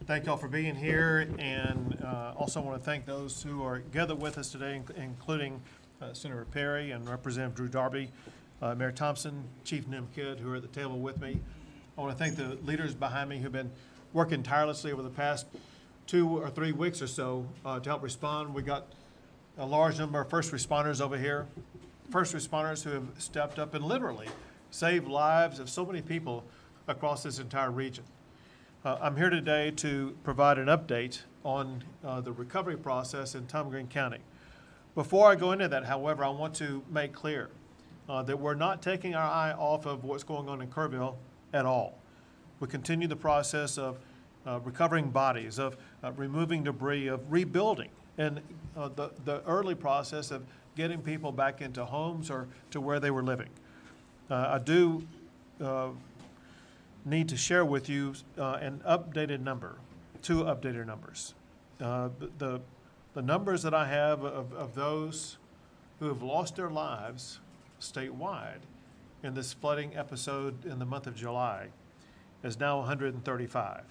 Thank y'all for being here, and also want to thank those who are gathered with us today, including Senator Perry and Representative Drew Darby, Mayor Thompson, Chief Nim Kidd, who are at the table with me. I want to thank the leaders behind me who've been working tirelessly over the past 2 or 3 weeks or so to help respond. We got a large number of first responders over here, first responders who have stepped up and literally saved lives of so many people across this entire region. I'm here today to provide an update on the recovery process in Tom Green County. Before I go into that, however, I want to make clear that we're not taking our eye off of what's going on in Kerrville at all. We continue the process of recovering bodies, of removing debris, of rebuilding, and the early process of getting people back into homes or to where they were living. I do need to share with you an updated number, 2 updated numbers. The numbers that I have of those who have lost their lives statewide in this flooding episode in the month of July is now 135.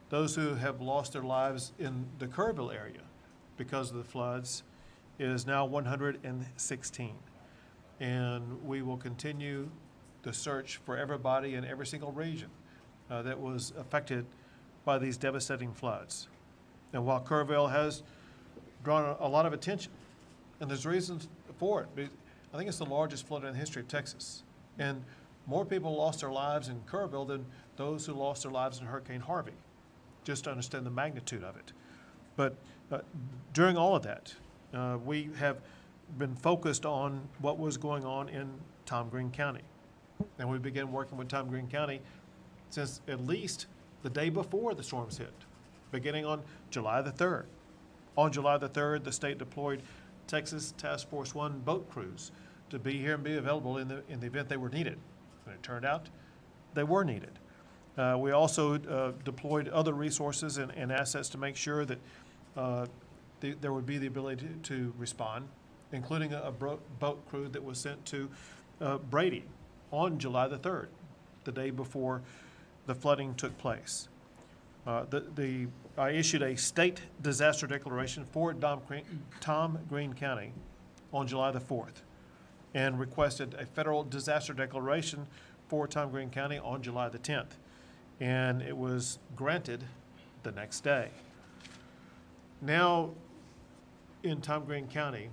Those who have lost their lives in the Kerrville area because of the floods is now 116. And we will continue the search for everybody in every single region that was affected by these devastating floods. And while Kerrville has drawn a lot of attention, and there's reasons for it, I think it's the largest flood in the history of Texas. And more people lost their lives in Kerrville than those who lost their lives in Hurricane Harvey, just to understand the magnitude of it. But during all of that, we have been focused on what was going on in Tom Green County. And we began working with Tom Green County since at least the day before the storms hit, beginning on July the 3rd. On July the 3rd, the state deployed Texas Task Force 1 boat crews to be here and be available in the event they were needed. And it turned out they were needed. We also deployed other resources and assets to make sure that there would be the ability to respond, including a boat crew that was sent to Brady on July the 3rd, the day before the flooding took place. I issued a state disaster declaration for Tom Green County on July the 4th and requested a federal disaster declaration for Tom Green County on July the 10th. And it was granted the next day. Now, in Tom Green County,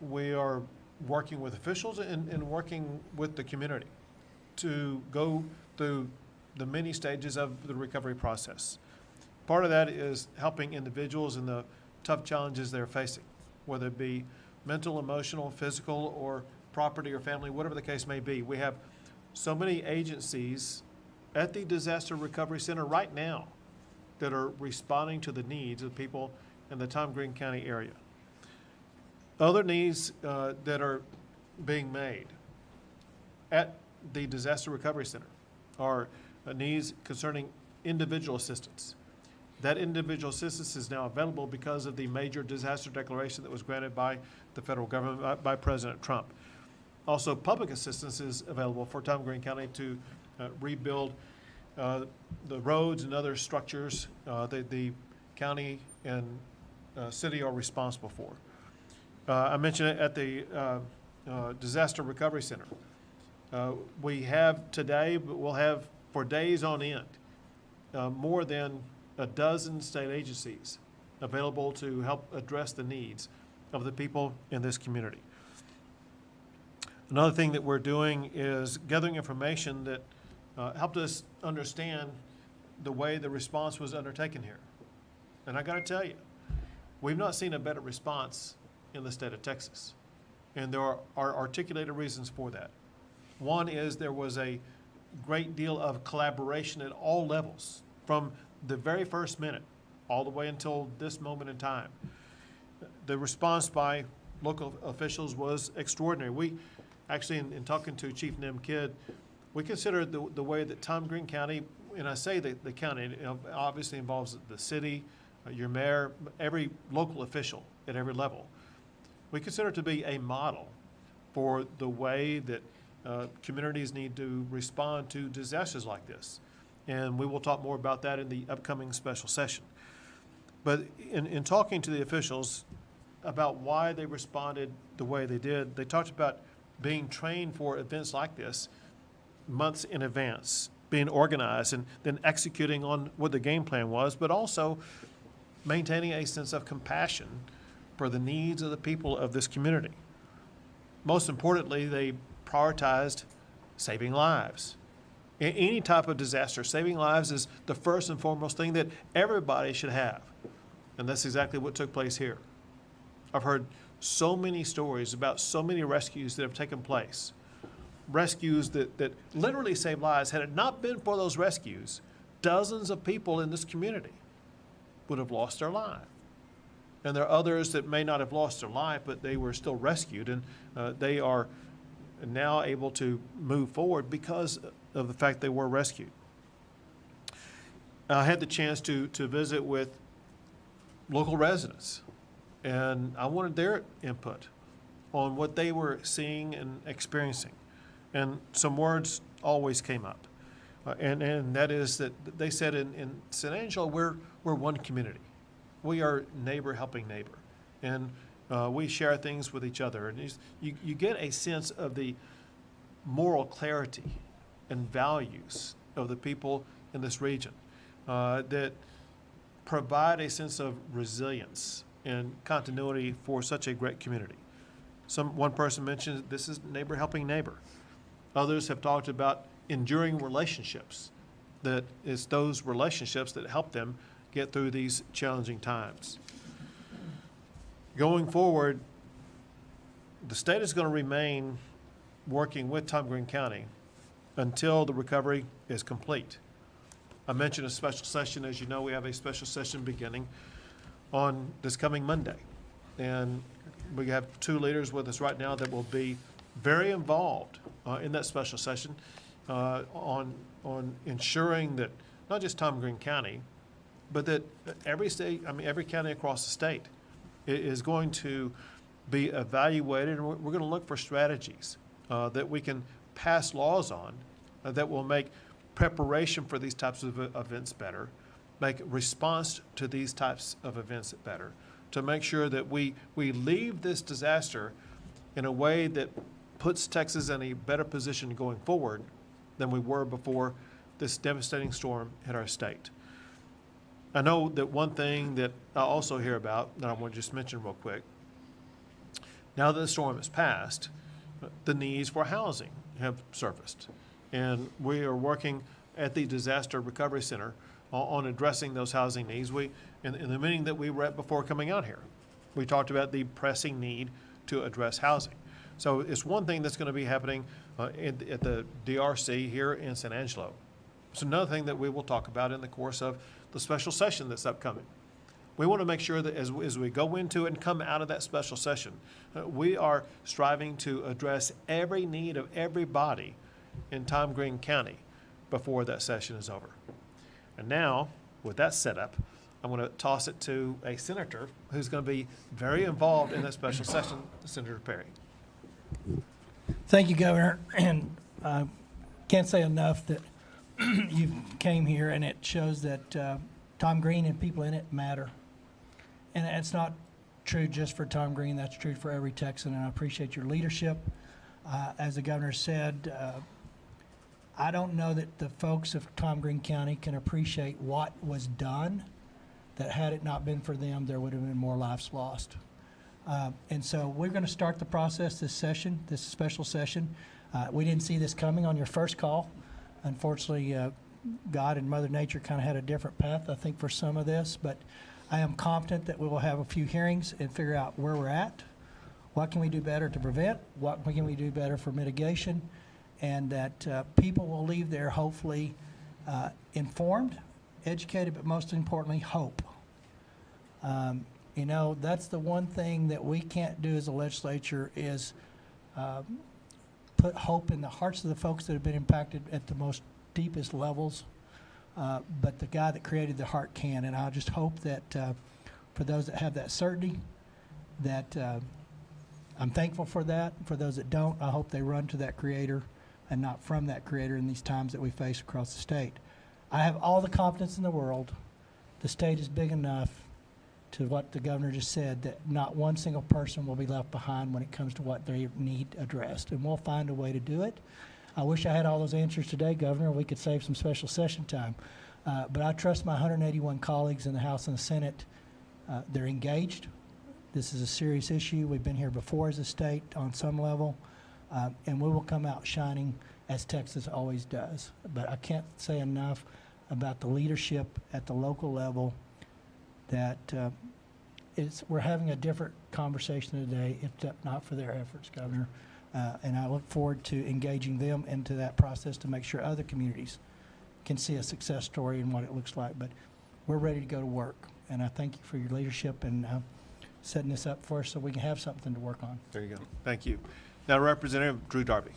we are working with officials and working with the community to go through the many stages of the recovery process. Part of that is helping individuals in the tough challenges they're facing, whether it be mental, emotional, physical, or property or family, whatever the case may be. We have so many agencies at the Disaster Recovery Center right now that are responding to the needs of people in the Tom Green County area. Other needs that are being made at the Disaster Recovery Center are needs concerning individual assistance. That individual assistance is now available because of the major disaster declaration that was granted by the federal government, by President Trump. Also, public assistance is available for Tom Green County to rebuild the roads and other structures that the county and city are responsible for. I mentioned it at the Disaster Recovery Center. We have today, but we'll have for days on end, more than a dozen state agencies available to help address the needs of the people in this community. Another thing that we're doing is gathering information that helped us understand the way the response was undertaken here. And I gotta tell you, we've not seen a better response in the state of Texas. And there are articulated reasons for that. One is there was a great deal of collaboration at all levels, from the very first minute all the way until this moment in time. The response by local officials was extraordinary. We actually, in talking to Chief Nim Kidd, we considered the way that Tom Green County, and I say the county, it obviously involves the city, your mayor, every local official at every level. We consider it to be a model for the way that communities need to respond to disasters like this. And we will talk more about that in the upcoming special session. But in talking to the officials about why they responded the way they did, they talked about being trained for events like this months in advance, being organized and then executing on what the game plan was, but also maintaining a sense of compassion for the needs of the people of this community. Most importantly, they prioritized saving lives. In any type of disaster, saving lives is the first and foremost thing that everybody should have. And that's exactly what took place here. I've heard so many stories about so many rescues that have taken place. Rescues that literally saved lives. Had it not been for those rescues, dozens of people in this community would have lost their life. And there are others that may not have lost their life, but they were still rescued, and they are now able to move forward because of the fact they were rescued. I had the chance to visit with local residents, and I wanted their input on what they were seeing and experiencing. And some words always came up, and that is that they said in San Angelo, we're one community. We are neighbor helping neighbor, and we share things with each other. And you get a sense of the moral clarity and values of the people in this region that provide a sense of resilience and continuity for such a great community. One person mentioned this is neighbor helping neighbor. Others have talked about enduring relationships, that it's those relationships that help them get through these challenging times. Going forward, the state is going to remain working with Tom Green County until the recovery is complete. I mentioned a special session. As you know, we have a special session beginning on this coming Monday. And we have two leaders with us right now that will be very involved in that special session on ensuring that not just Tom Green County, but that every county across the state is going to be evaluated, and we're going to look for strategies that we can pass laws on that will make preparation for these types of events better, make response to these types of events better, to make sure that we leave this disaster in a way that puts Texas in a better position going forward than we were before this devastating storm hit our state. I know that one thing that I also hear about that I want to just mention real quick, now that the storm has passed, the needs for housing have surfaced. And we are working at the Disaster Recovery Center on addressing those housing needs. In the meeting that we were at before coming out here, we talked about the pressing need to address housing. So it's one thing that's going to be happening at the DRC here in San Angelo. It's another thing that we will talk about in the course of the special session that's upcoming. We want to make sure that as we go into it and come out of that special session, we are striving to address every need of everybody in Tom Green County before that session is over. And now, with that set up, I'm going to toss it to a senator who's going to be very involved in that special session, Senator Perry. Thank you, Governor. And can't say enough that you came here, and it shows that Tom Green and people in it matter. And it's not true just for Tom Green, that's true for every Texan, and I appreciate your leadership. As the governor said, I don't know that the folks of Tom Green County can appreciate what was done, that had it not been for them, there would have been more lives lost. And so we're going to start the process this session, this special session. We didn't see this coming on your first call. Unfortunately, God and Mother Nature kind of had a different path, I think, for some of this. But I am confident that we will have a few hearings and figure out where we're at, what can we do better to prevent, what can we do better for mitigation, and that people will leave there hopefully informed, educated, but most importantly, hope. You know, that's the one thing that we can't do as a legislature is put hope in the hearts of the folks that have been impacted at the most deepest levels. But the guy that created the heart can, and I just hope that for those that have that certainty, that I'm thankful for that. For those that don't, I hope they run to that creator and not from that creator in these times that we face across the state. I have all the confidence in the world. The state is big enough to what the governor just said, that not one single person will be left behind when it comes to what they need addressed. And we'll find a way to do it. I wish I had all those answers today, Governor. We could save some special session time. But I trust my 181 colleagues in the House and the Senate. They're engaged. This is a serious issue. We've been here before as a state on some level. And we will come out shining as Texas always does. But I can't say enough about the leadership at the local level that we're having a different conversation today, if not for their efforts, Governor. And I look forward to engaging them into that process to make sure other communities can see a success story and what it looks like. But we're ready to go to work. And I thank you for your leadership and setting this up for us so we can have something to work on. There you go. Thank you. Now, Representative Drew Darby.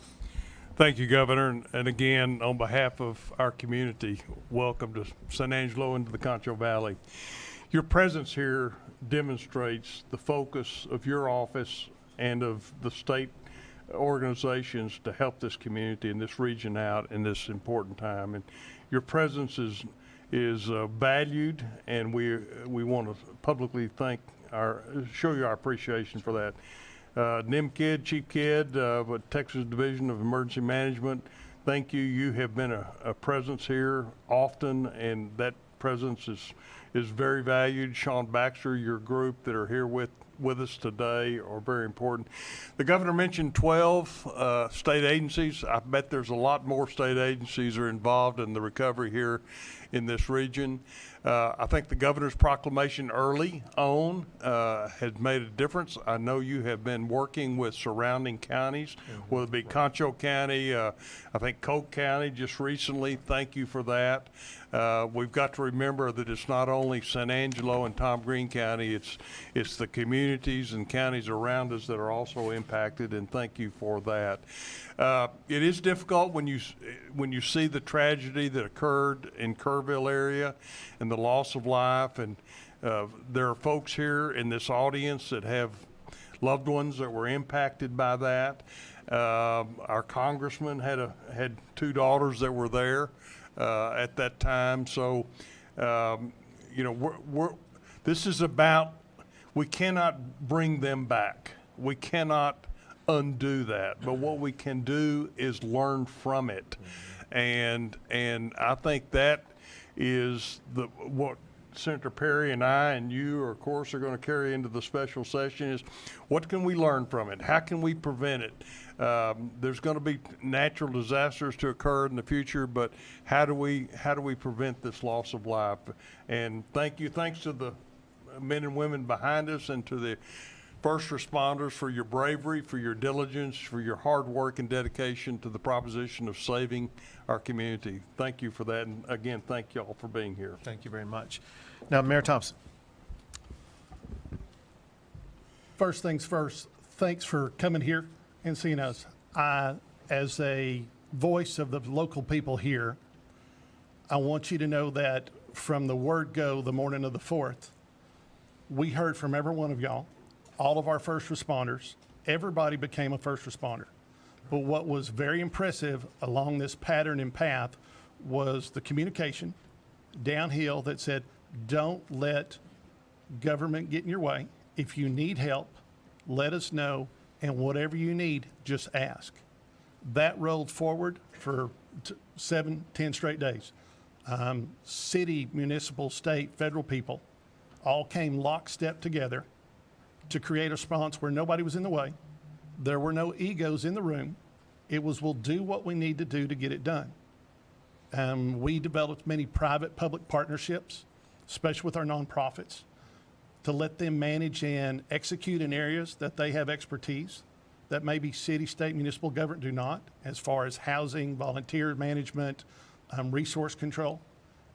Thank you, Governor. And again, on behalf of our community, welcome to San Angelo and to the Concho Valley. Your presence here demonstrates the focus of your office and of the state organizations to help this community and this region out in this important time. And your presence is valued, and we want to publicly show you our appreciation for that. Chief Kidd, Texas Division of Emergency Management, thank you. You have been a presence here often, and that presence is very valued. Sean Baxter, your group that are here with us today are very important. The governor mentioned 12 state agencies. I bet there's a lot more state agencies are involved in the recovery here in this region. I think the governor's proclamation early on has made a difference. I know you have been working with surrounding counties, whether it be Concho County, I think Coke County just recently. Thank you for that. We've got to remember that it's not only San Angelo and Tom Green County, it's the communities and counties around us that are also impacted, and thank you for that. It is difficult when you see the tragedy that occurred in Kerrville area and the loss of life, and there are folks here in this audience that have loved ones that were impacted by that. Our congressman had two daughters that were there at that time. So, this is about, we cannot bring them back. We cannot undo that, but what we can do is learn from it. And I think that is what Senator Perry and I and you, of course, are going to carry into the special session is what can we learn from it? How can we prevent it? There's going to be natural disasters to occur in the future, but how do we prevent this loss of life? And thanks to the men and women behind us and to the first responders for your bravery, for your diligence, for your hard work and dedication to the proposition of saving our community. Thank you for that. And again, thank you all for being here. Thank you very much. Now, Mayor Thompson. First things first, thanks for coming here and seeing us. As a voice of the local people here, I want you to know that from the word go the morning of the 4th, we heard from every one of y'all, all of our first responders. Everybody became a first responder. But what was very impressive along this pattern and path was the communication downhill that said, don't let government get in your way. If you need help, let us know, and whatever you need, just ask. That rolled forward for 7-10 straight days. City, municipal, state, federal people all came lockstep together to create a response where nobody was in the way. There were no egos in the room. It was, we'll do what we need to do to get it done. We developed many private-public partnerships, especially with our nonprofits, to let them manage and execute in areas that they have expertise that maybe city, state, municipal government do not, as far as housing, volunteer management, resource control.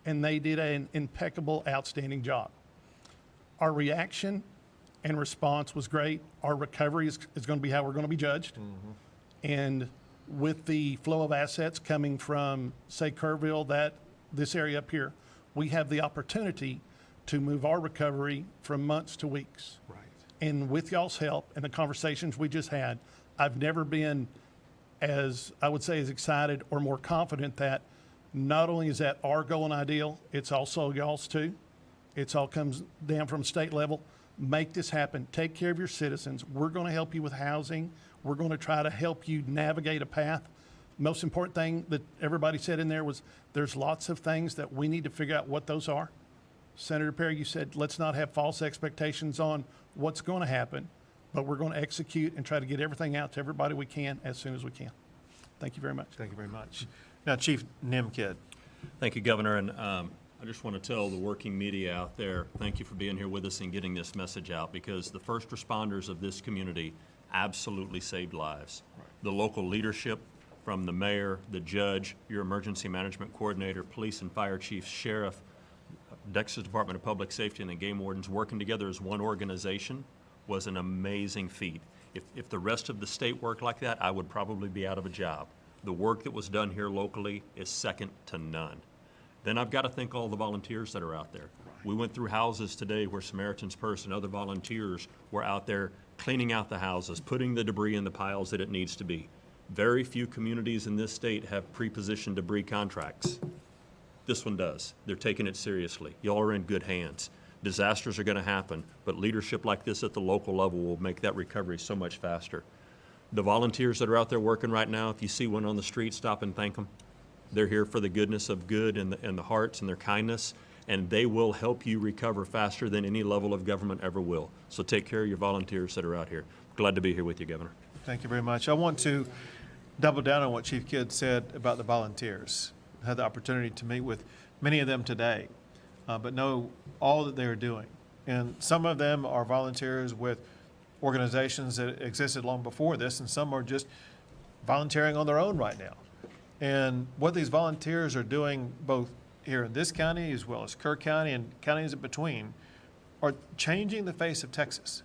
And they did an impeccable, outstanding job. Our reaction and response was great. Our recovery is going to be how we're going to be judged. Mm-hmm. And with the flow of assets coming from, say, Kerrville, this area up here, we have the opportunity to move our recovery from months to weeks. Right. And with y'all's help and the conversations we just had, I've never been as, I would say, as excited or more confident that Not only is that our goal and ideal, it's also y'all's too. It's all comes down from state level. Make this happen. Take care of your citizens. We're going to help you with housing. We're going to try to help you navigate a path. Most important thing that everybody said in there was there's lots of things that we need to figure out what those are. Senator Perry, you said let's not have false expectations on what's going to happen, but we're going to execute and try to get everything out to everybody we can as soon as we can. Thank you very much. Thank you very much. Now, Chief Nimkid. Thank you, Governor, and I just want to tell the working media out there, thank you for being here with us and getting this message out, because the first responders of this community absolutely saved lives. Right. The local leadership, from the mayor, the judge, your emergency management coordinator, police and fire chief, sheriff, Texas Department of Public Safety, and the Game Wardens working together as one organization was an amazing feat. If the rest of the state worked like that, I would probably be out of a job. The work that was done here locally is second to none. Then I've got to thank all the volunteers that are out there. We went through houses today where Samaritan's Purse and other volunteers were out there cleaning out the houses, putting the debris in the piles that it needs to be. Very few communities in this state have pre-positioned debris contracts. This one does. They're taking it seriously. Y'all are in good hands. Disasters are going to happen, but leadership like this at the local level will make that recovery so much faster. The volunteers that are out there working right now, if you see one on the street, stop and thank them. They're here for the goodness of good and the hearts and their kindness, and they will help you recover faster than any level of government ever will. So take care of your volunteers that are out here. Glad to be here with you, Governor. Thank you very much. I want to double down on what Chief Kidd said about the volunteers. I had the opportunity to meet with many of them today, but know all that they are doing. And some of them are volunteers with organizations that existed long before this, and some are just volunteering on their own right now. And what these volunteers are doing, both here in this county as well as Kerr County and counties in between, are changing the face of Texas.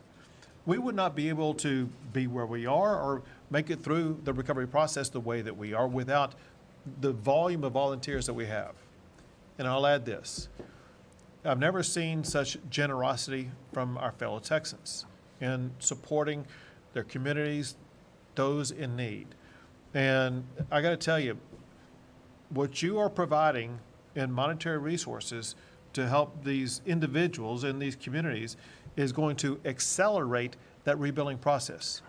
We would not be able to be where we are or make it through the recovery process the way that we are without the volume of volunteers that we have. And I'll add this. I've never seen such generosity from our fellow Texans in supporting their communities, those in need. And I got to tell you, what you are providing in monetary resources to help these individuals in these communities is going to accelerate that rebuilding process.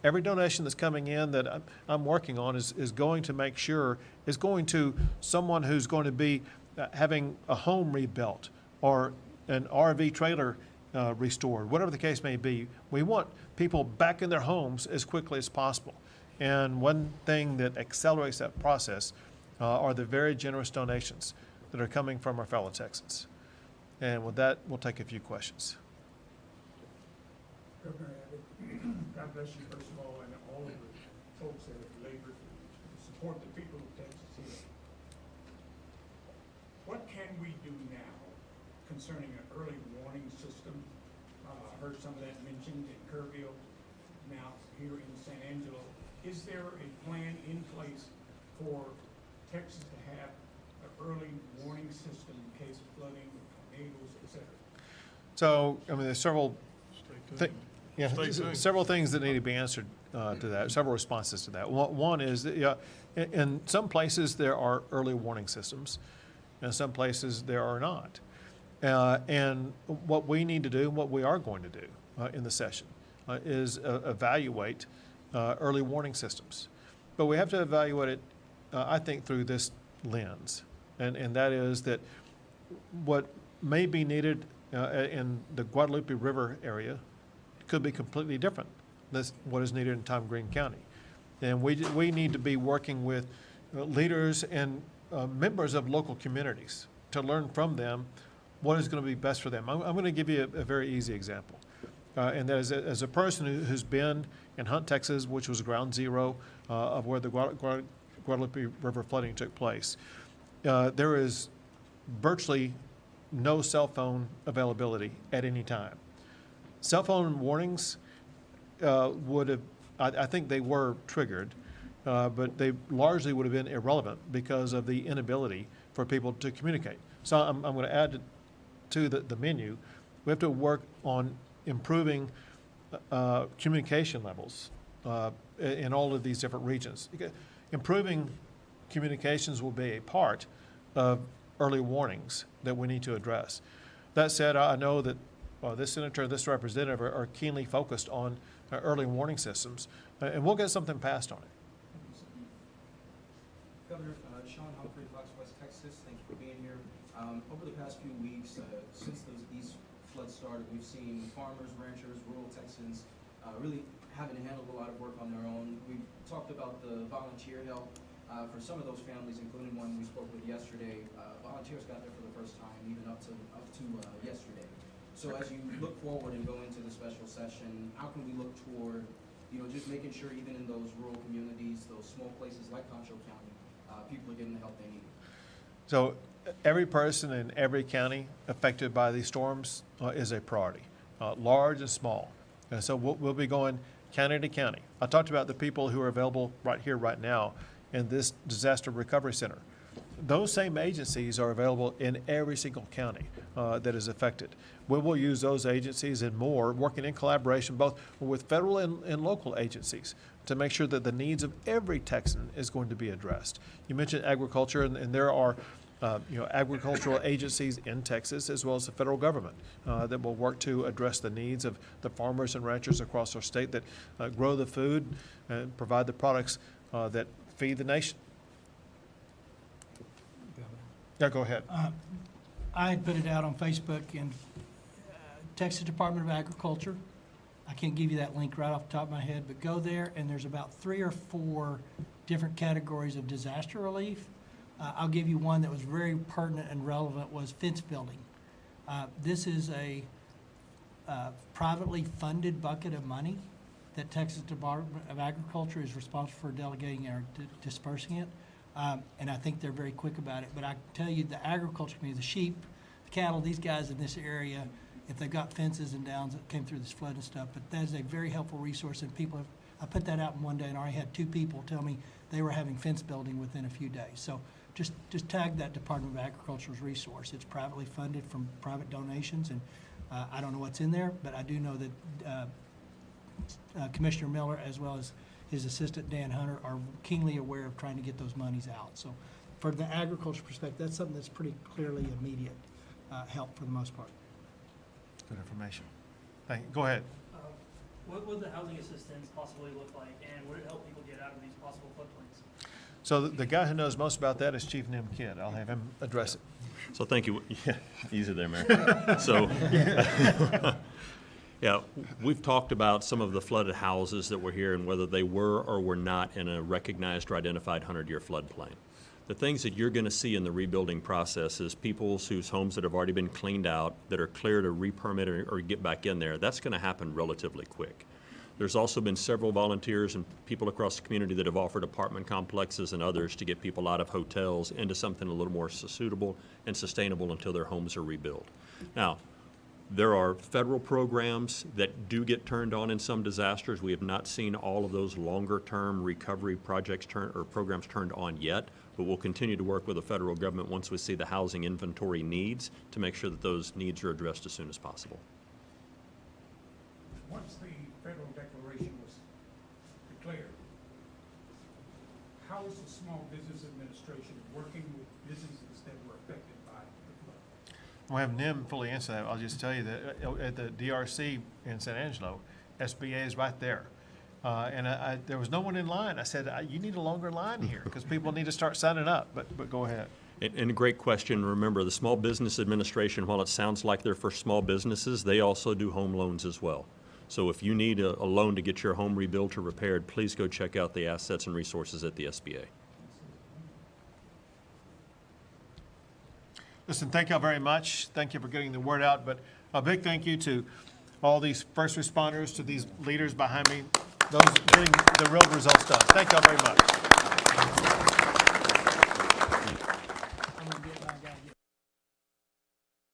Every donation that's coming in that I'm working on is going to make sure, is going to someone who's going to be having a home rebuilt or an RV trailer restored, whatever the case may be. We want people back in their homes as quickly as possible. And one thing that accelerates that process are the very generous donations that are coming from our fellow Texans. And with that, we'll take a few questions. Governor Abbott, God bless you first of all, and all of the folks that have labored to support the people of Texas here. What can we do now concerning an early warning system? I heard some of that mentioned in Kerrville, now here in San Angelo. Is there a plan in place for Texas to have an early warning system in case of flooding, tornadoes, et cetera? So, I mean, there's several things that need to be answered to that, several responses to that. One is that, in some places there are early warning systems, in some places there are not. And what we need to do, what we are going to do in the session, is evaluate early warning systems. But we have to evaluate it, I think, through this lens. And that is that what may be needed in the Guadalupe River area could be completely different than what is needed in Tom Green County. And we need to be working with leaders and members of local communities to learn from them what is going to be best for them. I'm going to give you a very easy example. And that is, as a person who's been in Hunt, Texas, which was ground zero of where the Guadalupe River flooding took place, there is virtually no cell phone availability at any time. Cell phone warnings would have, I think they were triggered, but they largely would have been irrelevant because of the inability for people to communicate. So I'm going to add to the menu. We have to work on improving communication levels in all of these different regions. Improving communications will be a part, of early warnings that we need to address. That said, I know that this senator, this representative are keenly focused on early warning systems, and we'll get something passed on it. Governor, Sean Humphrey, Fox West, Texas, thank you for being here. Over the past few weeks, since these floods started, we've seen farmers, ranchers, rural Texans really having to handle a lot of work on their own. We've talked about the volunteer help for some of those families, including one we spoke with yesterday. Volunteers got there for the first time, even up to yesterday. So as you look forward and go into the special session, how can we look toward, just making sure even in those rural communities, those small places like Concho County, people are getting the help they need? So every person in every county affected by these storms is a priority, large and small. And so we'll be going county to county. I talked about the people who are available right here, right now in this disaster recovery center. Those same agencies are available in every single county that is affected. We will use those agencies and more, working in collaboration both with federal and local agencies to make sure that the needs of every Texan is going to be addressed. You mentioned agriculture, and there are agricultural agencies in Texas as well as the federal government that will work to address the needs of the farmers and ranchers across our state that grow the food and provide the products that feed the nation. Yeah, go ahead. I had put it out on Facebook in Texas Department of Agriculture. I can't give you that link right off the top of my head, but go there, and there's about 3 or 4 different categories of disaster relief. I'll give you one that was very pertinent and relevant, was fence building. This is a privately funded bucket of money that Texas Department of Agriculture is responsible for delegating or dispersing it. And I think they're very quick about it. But I can tell you, the agriculture community, the sheep, the cattle, these guys in this area, if they've got fences and downs that came through this flood and stuff, but that is a very helpful resource. And people have, I put that out in one day, and I already had 2 people tell me they were having fence building within a few days. So just tag that Department of Agriculture's resource. It's privately funded from private donations, and I don't know what's in there, but I do know that Commissioner Miller, as well as his assistant Dan Hunter, are keenly aware of trying to get those monies out. So for the agriculture perspective, that's something that's pretty clearly immediate help for the most part. Good information. Thank you. Go ahead. What would the housing assistance possibly look like, and would it help people get out of these possible floodplains? So the guy who knows most about that is Chief Nim Kidd. I'll have him address it. So thank you. Yeah, easy there, Mayor. So, yeah, we've talked about some of the flooded houses that were here and whether they were or were not in a recognized or identified 100-year floodplain. The things that you're going to see in the rebuilding process is people whose homes that have already been cleaned out, that are clear to re-permit or get back in there. That's going to happen relatively quick. There's also been several volunteers and people across the community that have offered apartment complexes and others to get people out of hotels into something a little more suitable and sustainable until their homes are rebuilt. Now, there are federal programs that do get turned on in some disasters. We have not seen all of those longer-term recovery projects programs turned on yet, but we'll continue to work with the federal government once we see the housing inventory needs to make sure that those needs are addressed as soon as possible. Once the federal declaration was declared, how is the Small Business Administration working with businesses that were affected by the flood? We'll have Nim fully answer that. I'll just tell you that at the DRC in San Angelo, SBA is right there. And there was no one in line. I said, you need a longer line here because people need to start signing up, but go ahead. And a great question. Remember, the Small Business Administration, while it sounds like they're for small businesses, they also do home loans as well. So if you need a loan to get your home rebuilt or repaired, please go check out the assets and resources at the SBA. Listen, thank y'all very much. Thank you for getting the word out, but a big thank you to all these first responders, to these leaders behind me, those getting the real results done. Thank y'all very much.